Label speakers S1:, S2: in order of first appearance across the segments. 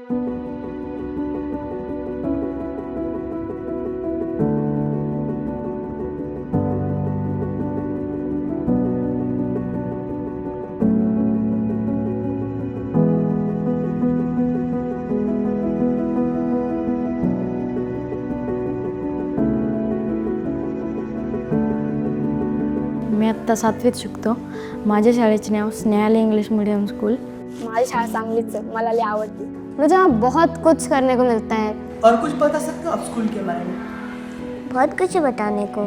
S1: मी आत्ता 7वीत शिकतो. माझ्या शाळेचे नाव स्नेहालय इंग्लिश मीडियम स्कूल.
S2: माझी शाळा चांगलीच आहे, मला लई आवडते.
S3: मुझे वहाँ बहुत कुछ करने को मिलता है.
S4: और कुछ बता सकते हो आप स्कूल के बारे में?
S3: बहुत कुछ बताने को.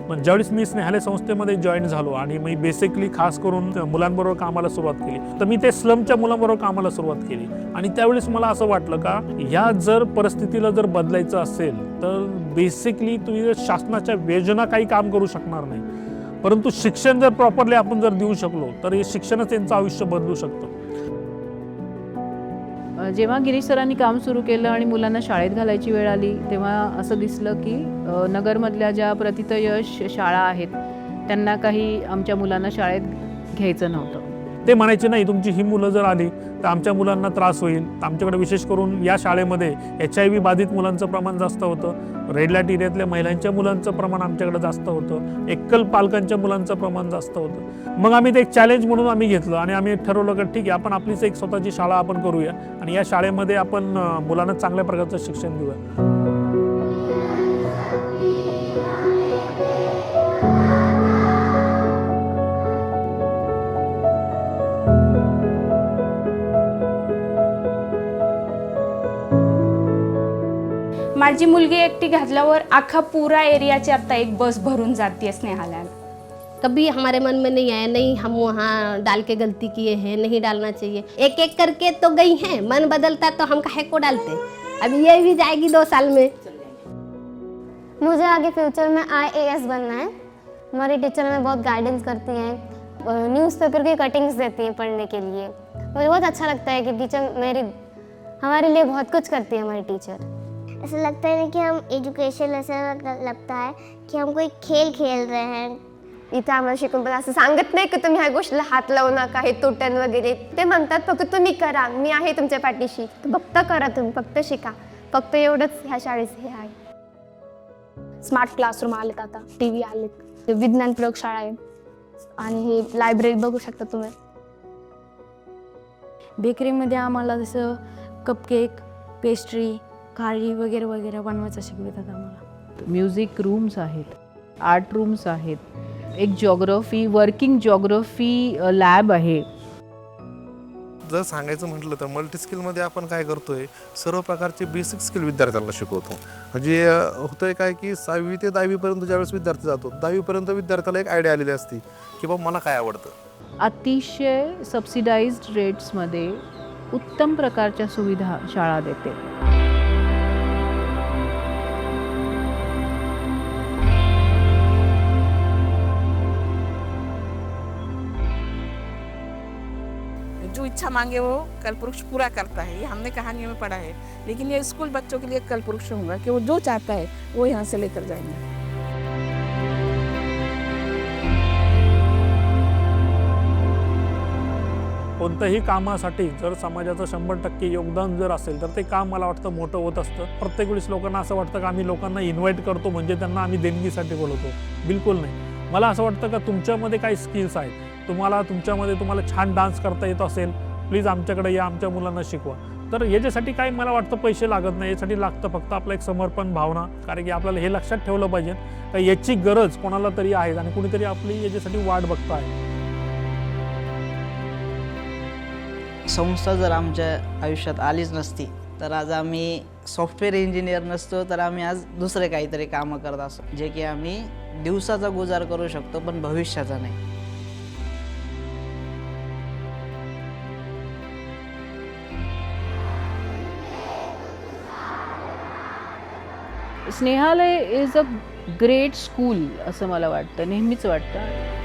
S5: पण ज्यावेळेस मी स्नेहालय संस्थेमध्ये जॉईन झालो आणि मी बेसिकली खास करून मुलांबरोबर कामाला सुरुवात केली, तर मी ते स्लमच्या मुलांबरोबर कामाला सुरुवात केली. आणि त्यावेळेस मला असं वाटलं का ह्या जर परिस्थितीला जर बदलायचं असेल तर बेसिकली तुम्ही शासनाच्या योजना काही काम करू शकणार नाही, परंतु शिक्षण जर प्रॉपरली आपण जर देऊ शकलो तर हे शिक्षणच त्यांचं आयुष्य बदलू शकतं.
S6: जेव्हा गिरीश सरांनी काम सुरू केलं आणि मुलांना शाळेत घालायची वेळ आली, तेव्हा असं दिसलं की नगरमधल्या ज्या प्रतितयश शाळा आहेत त्यांना काही आमच्या मुलांना शाळेत घ्यायचं नव्हतं.
S5: ते म्हणायचे नाही तुमची ही मुलं जर आली तर आमच्या मुलांना त्रास होईल. आमच्याकडे विशेष करून या शाळेमध्ये HIV बाधित मुलांचं प्रमाण जास्त होतं, रेड लाईट एरियातल्या महिलांच्या मुलांचं प्रमाण आमच्याकडे जास्त होतं, एकल पालकांच्या मुलांचं प्रमाण जास्त होतं. मग आम्ही ते एक चॅलेंज म्हणून आम्ही घेतलं आणि आम्ही ठरवलं की ठीक आहे, आपण आपलीच एक स्वतःची शाळा आपण करूया आणि या शाळेमध्ये आपण मुलांना चांगल्या प्रकारचं शिक्षण देऊया.
S2: माझी मुलगी एकटी घातल्यावर अख्खा पूरा एरियाची आता एक बस भरून जाती स्नेहालयाला.
S3: कभी हमारे मन में नहीं आया नहीं हम वहाँ डाल के गलती किए हैं, नहीं डालना चाहिए. एक एक करके तो गई हैं, मन बदलता तो हम काहे को डालते. अभी ये भी जाएगी 2 साल में. मुझे आगे फ्यूचर में IAS बनना है. हमारी टीचर हमें बहुत गाइडेंस करती हैं, न्यूज़पेपर की कटिंग्स देती हैं पढ़ने के लिए. मुझे बहुत अच्छा लगता है कि टीचर हमारे लिए बहुत कुछ करती है हमारी टीचर.
S7: ऐसा लगता है कि हम एज्युकेशन ऐसा लगता है की हम कोई खेळ खेळ रहे हैं.
S3: इथं आम्हाला शिकून पण असं सांगत नाही की तुम्ही ह्या गोष्टीला हात लावू नका, हे तुटन वगैरे. ते म्हणतात फक्त तुम्ही करा, मी आहे तुमच्या पाठीशी, फक्त करा, तुम्ही फक्त शिका, फक्त एवढंच ह्या शाळेचं हे आहे.
S2: स्मार्ट क्लासरूम आलेत, आता TV आलेत, विज्ञान प्रयोगशाळा आहे आणि हे लायब्ररी बघू शकता तुम्ही.
S1: बेकरीमध्ये आम्हाला जसं कपकेक, पेस्ट्री, खारी वगैरे वगैरे बनवायचं शिकवतात आम्हाला.
S6: म्युझिक रूम्स आहेत, आर्ट रूम्स आहेत, एक वर्किंग जॉग्राफी लॅब आहे.
S8: जर सांगायचं म्हटलं तर मल्टी स्किलमध्ये आपण काय करतोय, सर्व प्रकारचे बेसिक स्किल विद्यार्थ्यांना शिकवतो. म्हणजे होतंय काय की 6वी ते 10वीपर्यंत ज्यावेळेस विद्यार्थी जातो, 10वीपर्यंत विद्यार्थ्याला एक आयडिया आलेली असती की बाबा मला काय आवडतं.
S6: अतिशय सबसिडाइज्ड रेट्समध्ये उत्तम प्रकारच्या सुविधा शाळा देते.
S9: जो इच्छा मांगे वो कल्पवृक्ष पूरा करता है, ये हमने कहानियों में पढ़ा है. लेकिन ये स्कूल बच्चों के लिए कल्पवृक्ष होगा कि वो जो चाहता है वो यहाँ से लेकर जाएंगे.
S5: कोणत्याही कामासाठी जर समाजाचं 100% योगदान जर असेल तर ते काम मला वाटतं मोठं होत असतं. प्रत्येक वेळेस लोकांना असं वाटतं की आम्ही लोकांना इन्व्हाइट करतो म्हणजे त्यांना आम्ही देणगीसाठी बोलवतो. बिलकुल नाही. मला असं वाटतं का तुमच्यामध्ये काही स्किल्स आहेत, तुम्हाला छान डान्स करता येत असेल, प्लीज आमच्याकडे या, आमच्या मुलांना शिकवा. तर याच्यासाठी काही मला वाटतं पैसे लागत नाही, यासाठी लागतं फक्त आपलं एक समर्पण भावना. कारण की आपल्याला हे लक्षात ठेवलं पाहिजे का याची गरज कोणाला तरी आहे आणि कुणीतरी आपली याच्यासाठी वाट बघतं आहे.
S10: संस्था जर आमच्या आयुष्यात आलीच नसती तर आज आम्ही सॉफ्टवेअर इंजिनियर नसतो, तर आम्ही आज दुसरे काहीतरी कामं करत असतो, जे की आम्ही दिवसाचा गुजार करू शकतो पण भविष्याचा नाही.
S6: Snehalaya is a great school असं मला वाटतं, नेहमीच वाटतं.